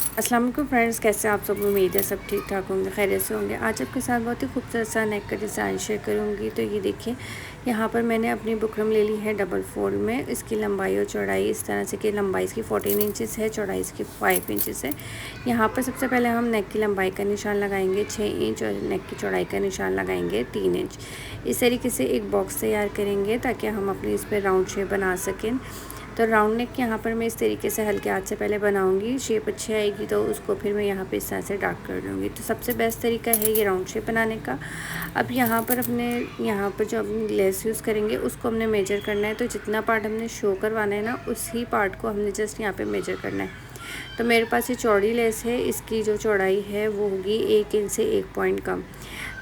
अस्सलाम वालेकुम फ्रेंड्स, कैसे आप सब? उम्मीद है सब ठीक ठाक होंगे, खैरियत से होंगे। आज आपके साथ बहुत ही खूबसूरत सा नेक का डिज़ाइन शेयर करूंगी। तो ये देखिए, यहाँ पर मैंने अपनी बुकरम ले ली है डबल फोल्ड में। इसकी लंबाई और चौड़ाई इस तरह से कि लंबाई इसकी 14 इंचेस है, चौड़ाई इसकी 5 इंचेस है। यहाँ पर सबसे पहले हम नेक की लंबाई का निशान लगाएंगे 6 इंच और नेक की चौड़ाई का निशान लगाएंगे 3 इंच। इस तरीके से एक बॉक्स तैयार करेंगे ताकि हम अपनी इस पर राउंड शेप बना सकें। तो राउंड नेक यहाँ पर मैं इस तरीके से हल्के हाथ से पहले बनाऊंगी। शेप अच्छी आएगी तो उसको फिर मैं यहाँ पे इस तरह से डार्क कर लूँगी। तो सबसे बेस्ट तरीका है ये राउंड शेप बनाने का। अब यहाँ पर यहाँ पर जो अपनी लेस यूज़ करेंगे उसको हमने मेजर करना है। तो जितना पार्ट हमने शो करवाना है ना, उसी पार्ट को हमने जस्ट यहाँ पर मेजर करना है। तो मेरे पास ये चौड़ी लेस है, इसकी जो चौड़ाई है वो होगी 1 इंच से 1 पॉइंट कम।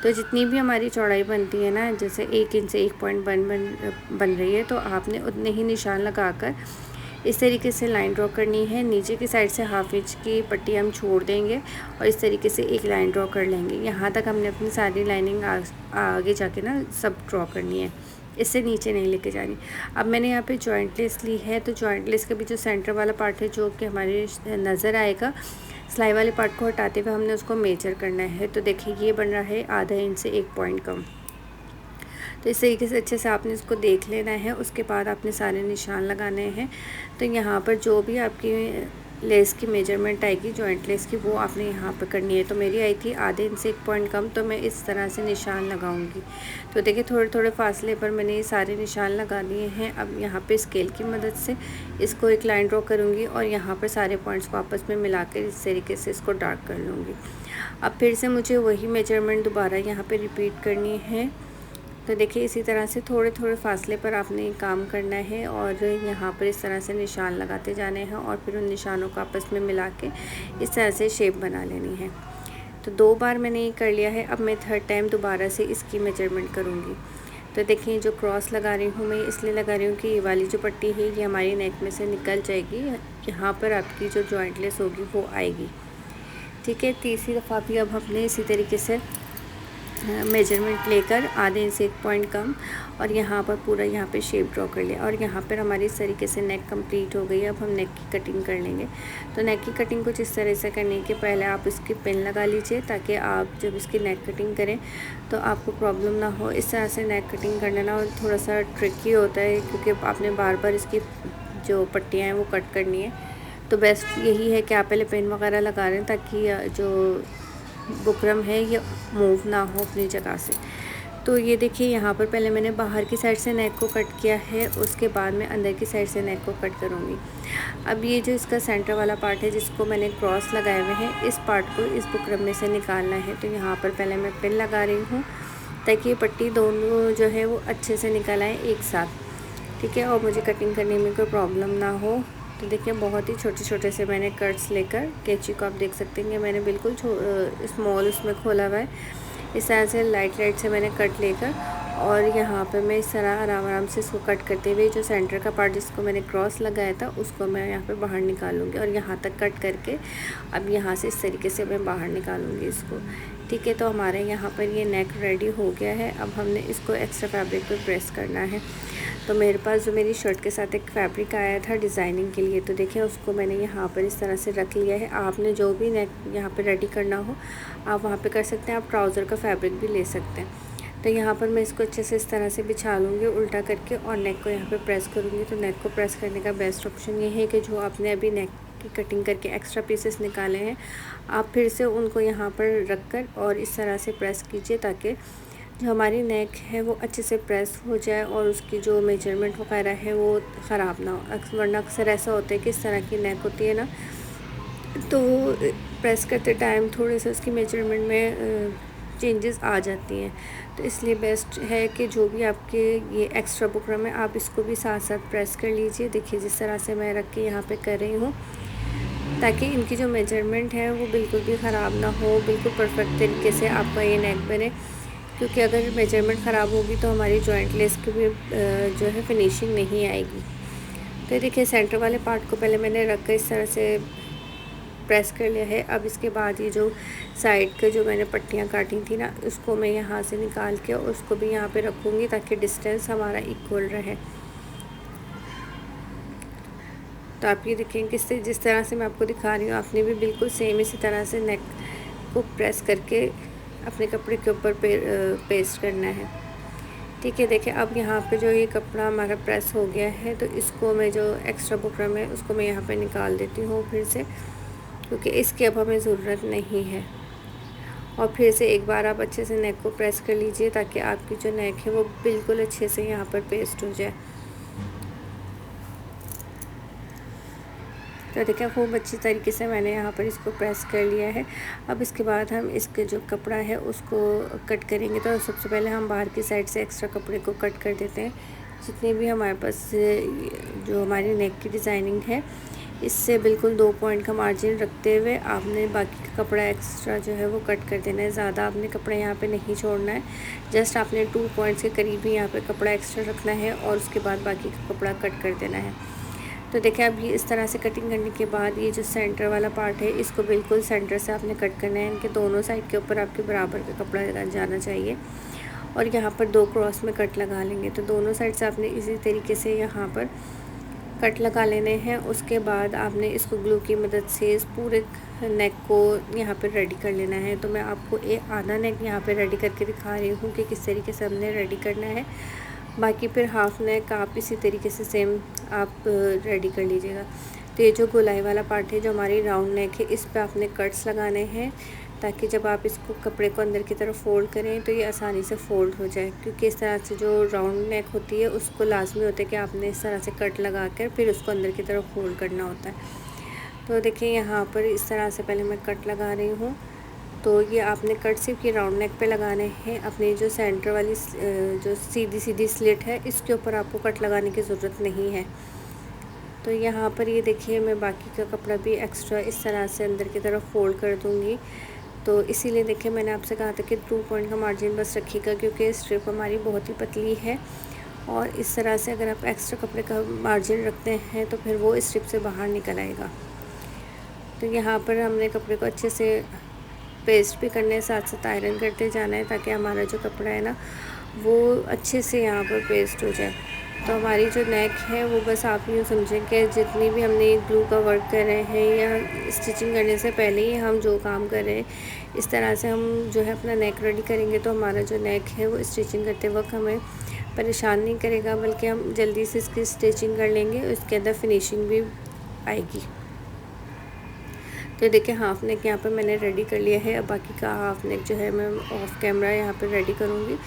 तो जितनी भी हमारी चौड़ाई बनती है ना, जैसे 1 इंच से 1 पॉइंट बन रही है, तो आपने उतने ही निशान लगाकर इस तरीके से लाइन ड्रॉ करनी है। नीचे की साइड से हाफ इंच की पट्टी हम छोड़ देंगे और इस तरीके से एक लाइन ड्रॉ कर लेंगे। यहाँ तक हमने अपनी सारी लाइनिंग आगे जाके ना सब ड्रॉ करनी है, इससे नीचे नहीं लेके जानी। अब मैंने यहाँ पे जॉइंट लेस ली है। तो जॉइंट लेस का भी जो सेंटर वाला पार्ट है, जो कि हमारे नज़र आएगा, सिलाई वाले पार्ट को हटाते हुए हमने उसको मेजर करना है। तो देखिए, ये बन रहा है आधा इंच से 1 पॉइंट कम। तो इस तरीके से अच्छे से आपने इसको देख लेना है। उसके बाद आपने सारे निशान लगाने हैं। तो यहाँ पर जो भी आपकी लेस की मेजरमेंट आएगी जॉइंट लेस की, वो आपने यहाँ पर करनी है। तो मेरी आई थी आधे इंच से 1 पॉइंट कम, तो मैं इस तरह से निशान लगाऊंगी। तो देखिए, थोड़े थोड़े फासले पर मैंने ये सारे निशान लगा दिए हैं। अब यहाँ पे स्केल की मदद से इसको एक लाइन ड्रॉ करूँगी और यहाँ पर सारे पॉइंट्स को आपस में मिलाकर इस तरीके से इसको डार्क कर लूँगी। अब फिर से मुझे वही मेजरमेंट दोबारा यहाँ पर रिपीट करनी है। तो देखिए, इसी तरह से थोड़े थोड़े फासले पर आपने काम करना है और यहाँ पर इस तरह से निशान लगाते जाने हैं और फिर उन निशानों को आपस में मिला के इस तरह से शेप बना लेनी है। तो 2 बार मैंने ये कर लिया है। अब मैं थर्ड टाइम दोबारा से इसकी मेजरमेंट करूँगी। तो देखिए, जो क्रॉस लगा रही हूँ मैं इसलिए लगा रही हूँ कि ये वाली जो पट्टी है ये हमारी नेक में से निकल जाएगी। यहाँ पर आपकी जो जॉइंट लेस होगी वो आएगी। ठीक है, तीसरी दफ़ा भी अब हमने इसी तरीके से मेजरमेंट लेकर आधे इंच से 1 पॉइंट कम और यहाँ पर पूरा यहाँ पे शेप ड्रॉ कर लिया। और यहाँ पर हमारी इस तरीके से नेक कंप्लीट हो गई है। अब हम नेक की कटिंग कर लेंगे। तो नेक की कटिंग कुछ इस तरह से करने के पहले आप इसकी पिन लगा लीजिए, ताकि आप जब इसकी नेक कटिंग करें तो आपको प्रॉब्लम ना हो। इस तरह से नेक कटिंग करना ना थोड़ा सा ट्रिकी होता है, क्योंकि आपने बार बार इसकी जो पट्टियाँ हैं वो कट करनी है। तो बेस्ट यही है कि आप पहले पिन वगैरह लगा लें, ताकि जो बुकरम है ये मूव ना हो अपनी जगह से। तो ये देखिए, यहाँ पर पहले मैंने बाहर की साइड से नेक को कट किया है, उसके बाद मैं अंदर की साइड से नेक को कट करूँगी। अब ये जो इसका सेंटर वाला पार्ट है जिसको मैंने क्रॉस लगाए हुए हैं, इस पार्ट को इस बुकरम में से निकालना है। तो यहाँ पर पहले मैं पिन लगा रही हूँ ताकि ये पट्टी दोनों जो है वो अच्छे से निकल आए एक साथ। ठीक है, और मुझे कटिंग करने में कोई प्रॉब्लम ना हो। तो देखिए, बहुत ही छोटे छोटे से मैंने कट्स लेकर, कैंची को आप देख सकते हैं कि मैंने बिल्कुल स्मॉल उसमें खोला हुआ है। इस तरह से लाइट लाइट से मैंने कट लेकर और यहाँ पे मैं इस तरह आराम आराम से इसको कट करते हुए जो सेंटर का पार्ट जिसको मैंने क्रॉस लगाया था उसको मैं यहाँ पे बाहर निकालूंगी और यहाँ तक कट करके अब यहाँ से इस तरीके से मैं बाहर निकालूंगी इसको। ठीक है, तो हमारे यहाँ पर ये नेक रेडी हो गया है। अब हमने इसको एक्स्ट्रा फैब्रिक पे प्रेस करना है। तो मेरे पास जो मेरी शर्ट के साथ एक फैब्रिक आया था डिज़ाइनिंग के लिए, तो देखिए उसको मैंने यहाँ पर इस तरह से रख लिया है। आपने जो भी नेक यहाँ पे रेडी करना हो आप वहाँ पे कर सकते हैं। आप ट्राउज़र का फैब्रिक भी ले सकते हैं। तो यहाँ पर मैं इसको अच्छे से इस तरह से बिछा लूँगी उल्टा करके और नेक को यहाँ पे प्रेस करूँगी। तो नेक को प्रेस करने का बेस्ट ऑप्शन ये है कि जो आपने अभी नेक की कटिंग करके एक्स्ट्रा पीसेस निकाले हैं, आप फिर से उनको यहाँ पर रख कर और इस तरह से प्रेस कीजिए, ताकि जो हमारी नेक है वो अच्छे से प्रेस हो जाए और उसकी जो मेजरमेंट वगैरह है वो ख़राब ना हो। वरना अक्सर ऐसा होता है कि इस तरह की नेक होती है ना, तो प्रेस करते टाइम थोड़े से उसकी मेजरमेंट में चेंजेस आ जाती हैं। तो इसलिए बेस्ट है कि जो भी आपके ये एक्स्ट्रा बुकरम है आप इसको भी साथ साथ प्रेस कर लीजिए। देखिए, जिस तरह से मैं रख के यहाँ पे कर रही हूँ, ताकि इनकी जो मेजरमेंट है वो बिल्कुल भी ख़राब ना हो, बिल्कुल परफेक्ट तरीके से आपका ये नेक बने। क्योंकि अगर मेजरमेंट ख़राब होगी तो हमारी जॉइंट लेस की भी जो है फिनिशिंग नहीं आएगी। तो देखिए, सेंटर वाले पार्ट को पहले मैंने रख कर इस तरह से प्रेस कर लिया है। अब इसके बाद ये जो साइड के जो मैंने पट्टियाँ काटी थी ना, उसको मैं यहाँ से निकाल के उसको भी यहाँ पे रखूँगी ताकि डिस्टेंस हमारा इक्वल रहे। तो आप ये देखें जिस तरह से मैं आपको दिखा रही हूँ, आपने भी बिल्कुल सेम इसी तरह से नेक को प्रेस करके अपने कपड़े के ऊपर पेस्ट करना है। ठीक है, देखिए अब यहाँ पे जो ये कपड़ा हमारा प्रेस हो गया है, तो इसको मैं जो एक्स्ट्रा बुकरम है उसको मैं यहाँ पे निकाल देती हूँ फिर से, क्योंकि इसकी अब हमें ज़रूरत नहीं है। और फिर से एक बार आप अच्छे से नेक को प्रेस कर लीजिए ताकि आपकी जो नेक है वो बिल्कुल अच्छे से यहाँ पर पेस्ट हो जाए। तो देखिए खूब अच्छी तरीके से मैंने यहाँ पर इसको प्रेस कर लिया है। अब इसके बाद हम इसके जो कपड़ा है उसको कट करेंगे। तो सबसे पहले हम बाहर की साइड से एक्स्ट्रा कपड़े को कट कर देते हैं। जितने भी हमारे पास जो हमारी नेक की डिज़ाइनिंग है, इससे बिल्कुल 2 पॉइंट का मार्जिन रखते हुए आपने बाकी का कपड़ा एक्स्ट्रा जो है वो कट कर देना है। ज़्यादा आपने कपड़ा यहाँ पे नहीं छोड़ना है, जस्ट आपने 2 पॉइंट्स के करीब ही यहाँ पे कपड़ा एक्स्ट्रा रखना है और उसके बाद बाकी का कपड़ा कट कर देना है। तो देखिए अब ये इस तरह से कटिंग करने के बाद ये जो सेंटर वाला पार्ट है इसको बिल्कुल सेंटर से आपने कट करना है। इनके दोनों साइड के ऊपर आपके बराबर का कपड़ा जाना चाहिए और यहाँ पर 2 क्रॉस में कट लगा लेंगे। तो दोनों साइड से आपने इसी तरीके से यहाँ पर कट लगा लेने हैं। उसके बाद आपने इसको ग्लू की मदद से इस पूरे नेक को यहाँ पर रेडी कर लेना है। तो मैं आपको एक आधा नेक यहाँ पर रेडी करके दिखा रही हूँ कि किस तरीके से हमने रेडी करना है। बाकी फिर हाफ नेक आप इसी तरीके से सेम आप रेडी कर लीजिएगा। तो ये जो गोलाई वाला पार्ट है, जो हमारी राउंड नेक है, इस पे आपने कट्स लगाने हैं ताकि जब आप इसको कपड़े को अंदर की तरफ फ़ोल्ड करें तो ये आसानी से फ़ोल्ड हो जाए। क्योंकि इस तरह से जो राउंड नेक होती है उसको लाजमी होता है कि आपने इस तरह से कट लगा कर फिर उसको अंदर की तरफ फ़ोल्ड करना होता है। तो देखिए यहाँ पर इस तरह से पहले मैं कट लगा रही हूँ। तो ये आपने कट सिर्फ ये राउंड नेक पे लगाने हैं। अपनी जो सेंटर वाली जो सीधी स्लिट है इसके ऊपर आपको कट लगाने की ज़रूरत नहीं है। तो यहाँ पर ये देखिए मैं बाकी का कपड़ा भी एक्स्ट्रा इस तरह से अंदर की तरफ फोल्ड कर दूँगी। तो इसीलिए देखिए मैंने आपसे कहा था कि 2 पॉइंट का मार्जिन बस रखिएगा, क्योंकि स्ट्रिप हमारी बहुत ही पतली है और इस तरह से अगर आप एक्स्ट्रा कपड़े का मार्जिन रखते हैं तो फिर वो स्ट्रिप से बाहर निकल आएगा। तो यहाँ पर हमने कपड़े को अच्छे से पेस्ट भी करने, साथ साथ आयरन करते जाना है ताकि हमारा जो कपड़ा है ना वो अच्छे से यहाँ पर पेस्ट हो जाए। तो हमारी जो नेक है वो बस आप यूँ समझें कि जितनी भी हमने ग्लू का वर्क कर रहे हैं या स्टिचिंग करने से पहले ही हम जो काम कर रहे हैं, इस तरह से हम जो है अपना नेक रेडी करेंगे तो हमारा जो नेक है वो स्टिचिंग करते वक्त हमें परेशान नहीं करेगा, बल्कि हम जल्दी से इसकी स्टिचिंग कर लेंगे, उसके अंदर फिनिशिंग भी आएगी। तो देखिए हाफ नेक यहाँ पर मैंने रेडी कर लिया है। अब बाकी का हाफ नेक जो है मैं ऑफ कैमरा यहाँ पर रेडी करूँगी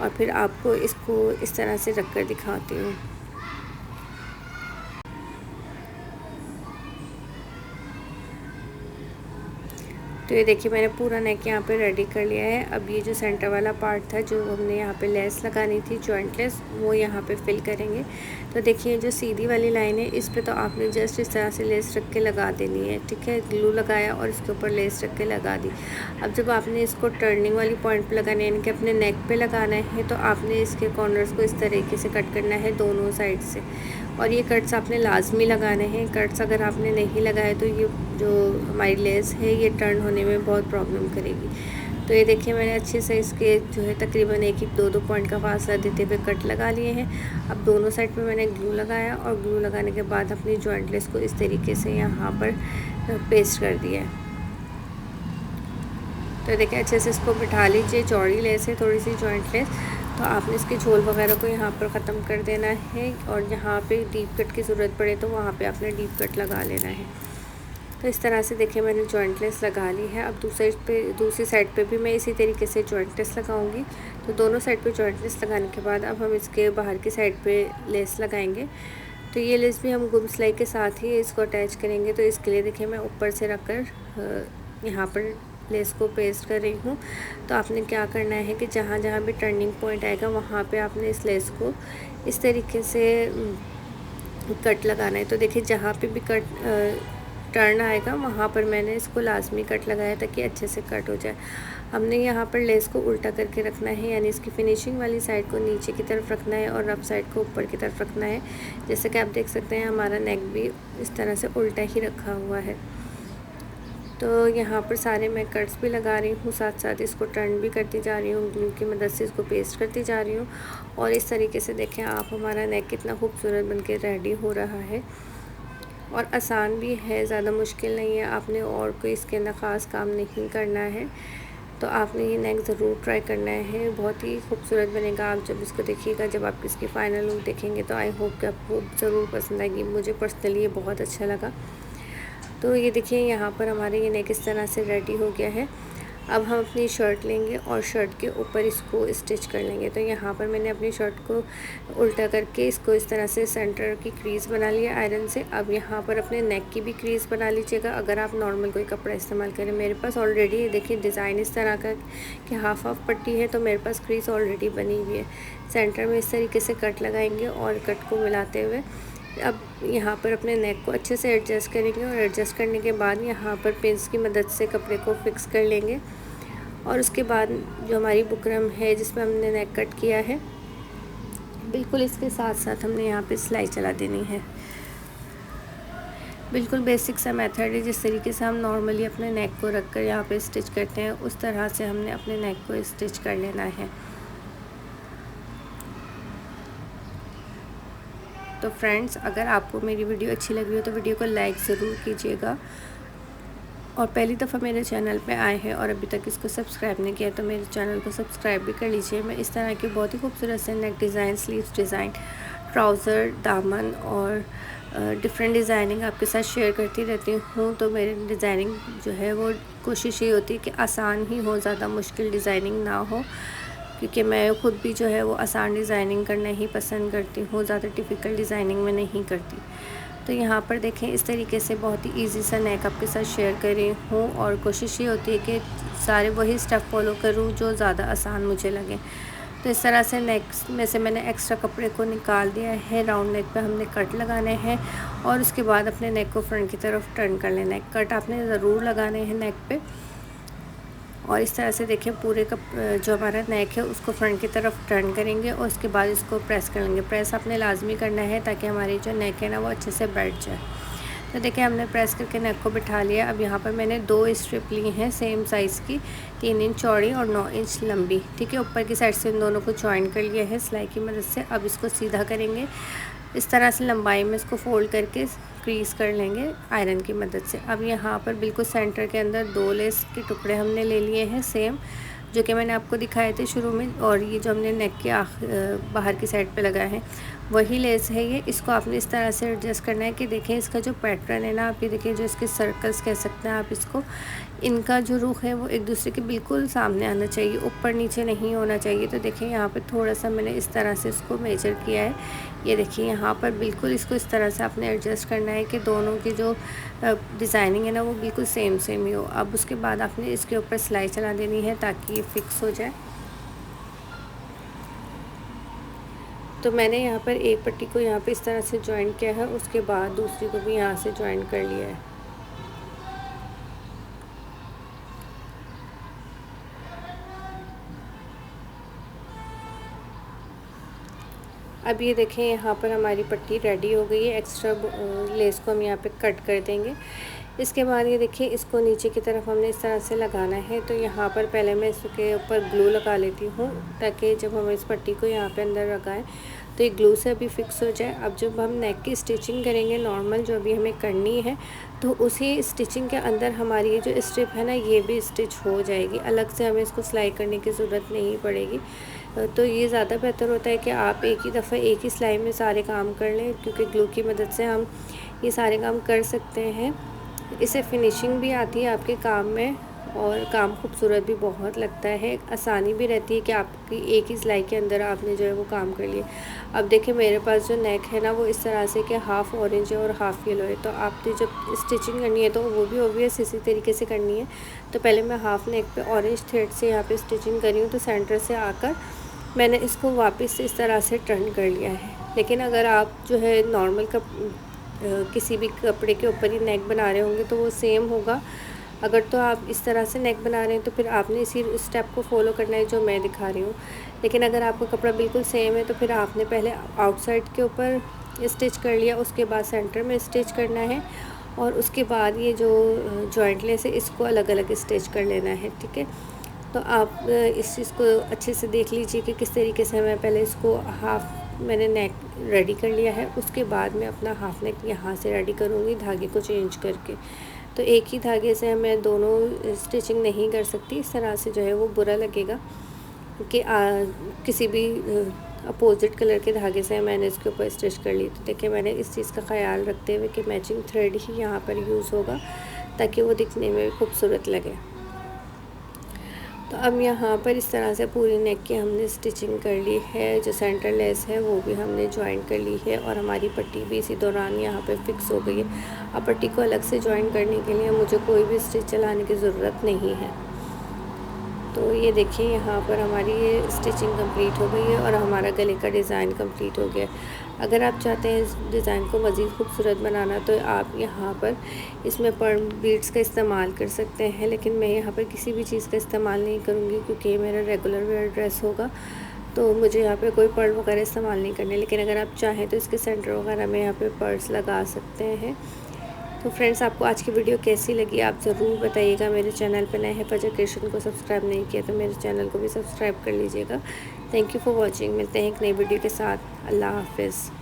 और फिर आपको इसको इस तरह से रख कर दिखाती हूँ। तो ये देखिए मैंने पूरा नेक यहाँ पे रेडी कर लिया है। अब ये जो सेंटर वाला पार्ट था जो हमने यहाँ पे लेस लगानी थी, जॉइंट लेस, वो यहाँ पे फिल करेंगे। तो देखिए जो सीधी वाली लाइन है इस पे तो आपने जस्ट इस तरह से लेस रख के लगा देनी है, ठीक है। ग्लू लगाया और इसके ऊपर लेस रख के लगा दी। अब जब आपने इसको टर्निंग वाली पॉइंट पर लगाना है, यानी कि अपने नेक पर लगाना है, तो आपने इसके कॉर्नर्स को इस तरीके से कट करना है दोनों साइड से। और ये कट्स आपने लाजमी लगाने हैं। कट्स अगर आपने नहीं लगाए तो ये जो हमारी लेस है ये टर्न होने में बहुत प्रॉब्लम करेगी। तो ये देखिए मैंने अच्छे से इसके जो है तकरीबन 1-2 पॉइंट का फासला देते हुए कट लगा लिए हैं। अब दोनों साइड पे मैंने ग्लू लगाया और ग्लू लगाने के बाद अपनी जॉइंट लेस को इस तरीके से यहाँ पर पेस्ट कर दिया है। तो देखिए अच्छे से इसको बिठा लीजिए। चौड़ी लेस है, थोड़ी सी जॉइंट लेस, तो आपने इसकी झोल वगैरह को यहाँ पर ख़त्म कर देना है और जहाँ पे डीप कट की ज़रूरत पड़े तो वहाँ पे आपने डीप कट लगा लेना है। तो इस तरह से देखिए मैंने जॉइंट लेस लगा ली है। अब दूसरी साइड पे भी मैं इसी तरीके से जॉइंट लेस लगाऊंगी। तो दोनों साइड पे जॉइंट लेस लगाने के बाद अब हम इसके बाहर की साइड पे लेस लगाएंगे। तो ये लेस भी हम गुम सिलाई के साथ ही इसको अटैच करेंगे। तो इसके लिए देखिए मैं ऊपर से रख कर यहाँ पर लेस को पेस्ट कर रही हूँ। तो आपने क्या करना है कि जहाँ जहाँ भी टर्निंग पॉइंट आएगा वहाँ पे आपने इस लेस को इस तरीके से कट लगाना है। तो देखिए जहाँ पे भी टर्न आएगा वहाँ पर मैंने इसको लाजमी कट लगाया ताकि अच्छे से कट हो जाए। हमने यहाँ पर लेस को उल्टा करके रखना है, यानी इसकी फिनिशिंग वाली साइड को नीचे की तरफ रखना है और रफ साइड को ऊपर की तरफ रखना है। जैसे कि आप देख सकते हैं हमारा नेक भी इस तरह से उल्टा ही रखा हुआ है। तो यहाँ पर सारे मैं कट्स भी लगा रही हूँ, साथ साथ इसको टर्न भी करती जा रही हूँ, ग्लू की मदद से इसको पेस्ट करती जा रही हूँ। और इस तरीके से देखें आप हमारा नेक कितना खूबसूरत बनके रेडी हो रहा है। और आसान भी है, ज़्यादा मुश्किल नहीं है। आपने और कोई इसके अंदर ख़ास काम नहीं करना है, तो आपने ये नेक ज़रूर ट्राई करना है। बहुत ही खूबसूरत बनेगा। आप जब इसको देखिएगा, जब आप इसकी फ़ाइनल लुक देखेंगे तो आई होप कि आपको ज़रूर पसंद आएगी। मुझे पर्सनली ये बहुत अच्छा लगा। तो ये देखिए यहाँ पर हमारे ये नेक इस तरह से रेडी हो गया है। अब हम अपनी शर्ट लेंगे और शर्ट के ऊपर इसको स्टिच कर लेंगे। तो यहाँ पर मैंने अपनी शर्ट को उल्टा करके इसको इस तरह से सेंटर की क्रीज़ बना लिया आयरन से। अब यहाँ पर अपने नेक की भी क्रीज़ बना लीजिएगा अगर आप नॉर्मल कोई कपड़ा इस्तेमाल करें। मेरे पास ऑलरेडी ये देखिए डिज़ाइन इस तरह का कि हाफ पट्टी है, तो मेरे पास क्रीज़ ऑलरेडी बनी हुई है। सेंटर में इस तरीके से कट लगाएंगे और कट को मिलाते हुए अब यहाँ पर अपने नेक को अच्छे से एडजस्ट करेंगे और एडजस्ट करने के बाद यहाँ पर पिंस की मदद से कपड़े को फिक्स कर लेंगे। और उसके बाद जो हमारी बुकरम है जिसमें हमने नेक कट किया है, बिल्कुल इसके साथ साथ हमने यहाँ पे सिलाई चला देनी है। बिल्कुल बेसिक सा मेथड है। जिस तरीके से हम नॉर्मली अपने नेक को रख कर यहाँ पे स्टिच करते हैं, उस तरह से हमने अपने नेक को स्टिच कर लेना है। तो फ्रेंड्स, अगर आपको मेरी वीडियो अच्छी लग रही हो तो वीडियो को लाइक ज़रूर कीजिएगा। और पहली दफ़ा मेरे चैनल पे आए हैं और अभी तक इसको सब्सक्राइब नहीं किया तो मेरे चैनल को सब्सक्राइब भी कर लीजिए। मैं इस तरह के बहुत ही खूबसूरत से नेक डिज़ाइन, स्लीव्स डिज़ाइन, ट्राउज़र, दामन और डिफरेंट डिज़ाइनिंग आपके साथ शेयर करती रहती हूँ। तो मेरी डिज़ाइनिंग जो है वो कोशिश ये होती है कि आसान ही हो, ज़्यादा मुश्किल डिज़ाइनिंग ना हो, क्योंकि मैं ख़ुद भी जो है वो आसान डिज़ाइनिंग करना ही पसंद करती हूँ, ज़्यादा डिफ़िकल्ट डिज़ाइनिंग में नहीं करती। तो यहाँ पर देखें इस तरीके से बहुत ही इजी सा नेक आपके साथ शेयर कर रही हूँ और कोशिश ये होती है कि सारे वही स्टेप फॉलो करूँ जो ज़्यादा आसान मुझे लगे। तो इस तरह से नेक में से मैंने एक्स्ट्रा कपड़े को निकाल दिया है। राउंड नेक पे हमने कट लगाने हैं और उसके बाद अपने नेक को फ्रंट की तरफ टर्न कर लेना है। कट आपने ज़रूर लगाने हैं नेक पे। और इस तरह से देखिए पूरे जो हमारा नेक है उसको फ्रंट की तरफ टर्न करेंगे और उसके बाद इसको प्रेस कर लेंगे। प्रेस आपने लाजमी करना है ताकि हमारी जो नेक है ना वो अच्छे से बैठ जाए। तो देखिए हमने प्रेस करके नेक को बिठा लिया। अब यहाँ पर मैंने 2 स्ट्रिप ली हैं सेम साइज़ की, 3 इंच चौड़ी और 9 इंच लंबी। ठीक है, ऊपर की साइड से इन दोनों को जॉइन कर लिया है सिलाई की मदद से। अब इसको सीधा करेंगे, इस तरह से लंबाई में इसको फोल्ड करके क्रीज़ कर लेंगे आयरन की मदद से। अब यहाँ पर बिल्कुल सेंटर के अंदर 2 लेस के टुकड़े हमने ले लिए हैं सेम, जो कि मैंने आपको दिखाए थे शुरू में। और ये जो हमने नेक के बाहर की साइड पे लगा है वही लेस है ये। इसको आपने इस तरह से एडजस्ट करना है कि देखें इसका जो पैटर्न है ना, आप ये देखिए जो इसके सर्कल्स कह सकते हैं आप इसको, इनका जो रुख है वो एक दूसरे के बिल्कुल सामने आना चाहिए, ऊपर नीचे नहीं होना चाहिए। तो देखिए यहाँ पे थोड़ा सा मैंने इस तरह से इसको मेजर किया है। ये देखिए यहाँ पर बिल्कुल इसको इस तरह से आपने एडजस्ट करना है कि दोनों की जो डिज़ाइनिंग है ना वो बिल्कुल सेम ही हो। अब उसके बाद आपने इसके ऊपर सिलाई चला देनी है ताकि ये फिक्स हो जाए। तो मैंने यहाँ पर एक पट्टी को यहाँ पे इस तरह से जॉइन किया है, उसके बाद दूसरी को भी यहाँ से जॉइन कर लिया है। अब ये देखें यहाँ पर हमारी पट्टी रेडी हो गई है। एक्स्ट्रा लेस को हम यहाँ पे कट कर देंगे। इसके बाद ये देखिए इसको नीचे की तरफ हमने इस तरह से लगाना है। तो यहाँ पर पहले मैं इसके ऊपर ग्लू लगा लेती हूँ ताकि जब हम इस पट्टी को यहाँ पे अंदर लगाएं तो ये ग्लू से अभी फिक्स हो जाए। अब जब हम नेक की स्टिचिंग करेंगे नॉर्मल जो अभी हमें करनी है, तो उसी स्टिचिंग के अंदर हमारी ये जो स्ट्रिप है ना ये भी स्टिच हो जाएगी। अलग से हमें इसको सिलाई करने की ज़रूरत नहीं पड़ेगी। तो ये ज़्यादा बेहतर होता है कि आप एक ही दफ़ा एक ही सिलाई में सारे काम कर लें, क्योंकि ग्लू की मदद से हम ये सारे काम कर सकते हैं। इससे फिनिशिंग भी आती है आपके काम में और काम खूबसूरत भी बहुत लगता है। आसानी भी रहती है कि आपकी एक ही सिलाई के अंदर आपने जो है वो काम कर लिया। अब देखिए मेरे पास जो नेक है ना वो इस तरह से कि हाफ़ ऑरेंज है और हाफ़ येलो है। तो आपने जब स्टिचिंग करनी है तो वो भी ऑब्वियस इसी तरीके से करनी है। तो पहले मैं हाफ़ नेक पे ऑरेंज थ्रेड से यहाँ पे स्टिचिंग करी हूँ। तो सेंटर से आकर मैंने इसको वापस इस तरह से टर्न कर लिया है। लेकिन अगर आप जो है नॉर्मल किसी भी कपड़े के ऊपर ही नेक बना रहे होंगे तो वो सेम होगा। अगर तो आप इस तरह से नेक बना रहे हैं तो फिर आपने इसी स्टेप को फॉलो करना है जो मैं दिखा रही हूँ। लेकिन अगर आपका कपड़ा बिल्कुल सेम है तो फिर आपने पहले आउटसाइड के ऊपर स्टिच कर लिया, उसके बाद सेंटर में स्टिच करना है और उसके बाद ये जो जॉइंट लेस है इसको अलग अलग स्टिच कर लेना है। ठीक है, तो आप इस चीज़ को अच्छे से देख लीजिए कि किस तरीके से मैं पहले इसको हाफ मैंने नेक रेडी कर लिया है। उसके बाद मैं अपना हाफ नेक यहाँ से रेडी करूँगी धागे को चेंज करके। तो एक ही धागे से मैं दोनों स्टिचिंग नहीं कर सकती, इस तरह से जो है वो बुरा लगेगा कि किसी भी अपोजिट कलर के धागे से मैंने इसके ऊपर स्टिच कर ली। तो देखिए मैंने इस चीज़ का ख्याल रखते हुए कि मैचिंग थ्रेड ही यहाँ पर यूज़ होगा ताकि वो दिखने में खूबसूरत लगे। तो अब यहाँ पर इस तरह से पूरी नेक की हमने स्टिचिंग कर ली है। जो सेंटर लेस है वो भी हमने ज्वाइन कर ली है और हमारी पट्टी भी इसी दौरान यहाँ पर फिक्स हो गई है। अब पट्टी को अलग से ज्वाइन करने के लिए मुझे कोई भी स्टिच चलाने की ज़रूरत नहीं है। तो ये देखिए यहाँ पर हमारी ये स्टिचिंग कंप्लीट हो गई है और हमारा गले का डिज़ाइन कंप्लीट हो गया। अगर आप चाहते हैं इस डिज़ाइन को मज़ीद खूबसूरत बनाना तो आप यहाँ पर इसमें पर्ल बीड्स का इस्तेमाल कर सकते हैं, लेकिन मैं यहाँ पर किसी भी चीज़ का इस्तेमाल नहीं करूँगी क्योंकि ये मेरा रेगुलर वेयर ड्रेस होगा, तो मुझे यहाँ पे कोई पर्ल वगैरह इस्तेमाल नहीं करने। लेकिन अगर आप चाहें तो इसके सेंटर वगैरह में यहाँ पे पर्ल्स लगा सकते हैं। तो फ्रेंड्स, आपको आज की वीडियो कैसी लगी आप ज़रूर बताइएगा। मेरे चैनल पर नए हैं, फजर क्रिएशन को सब्सक्राइब नहीं किया तो मेरे चैनल को भी सब्सक्राइब कर लीजिएगा। Thank you for watching. मिलते हैं एक नई वीडियो के साथ। अल्लाह हाफ़िज़।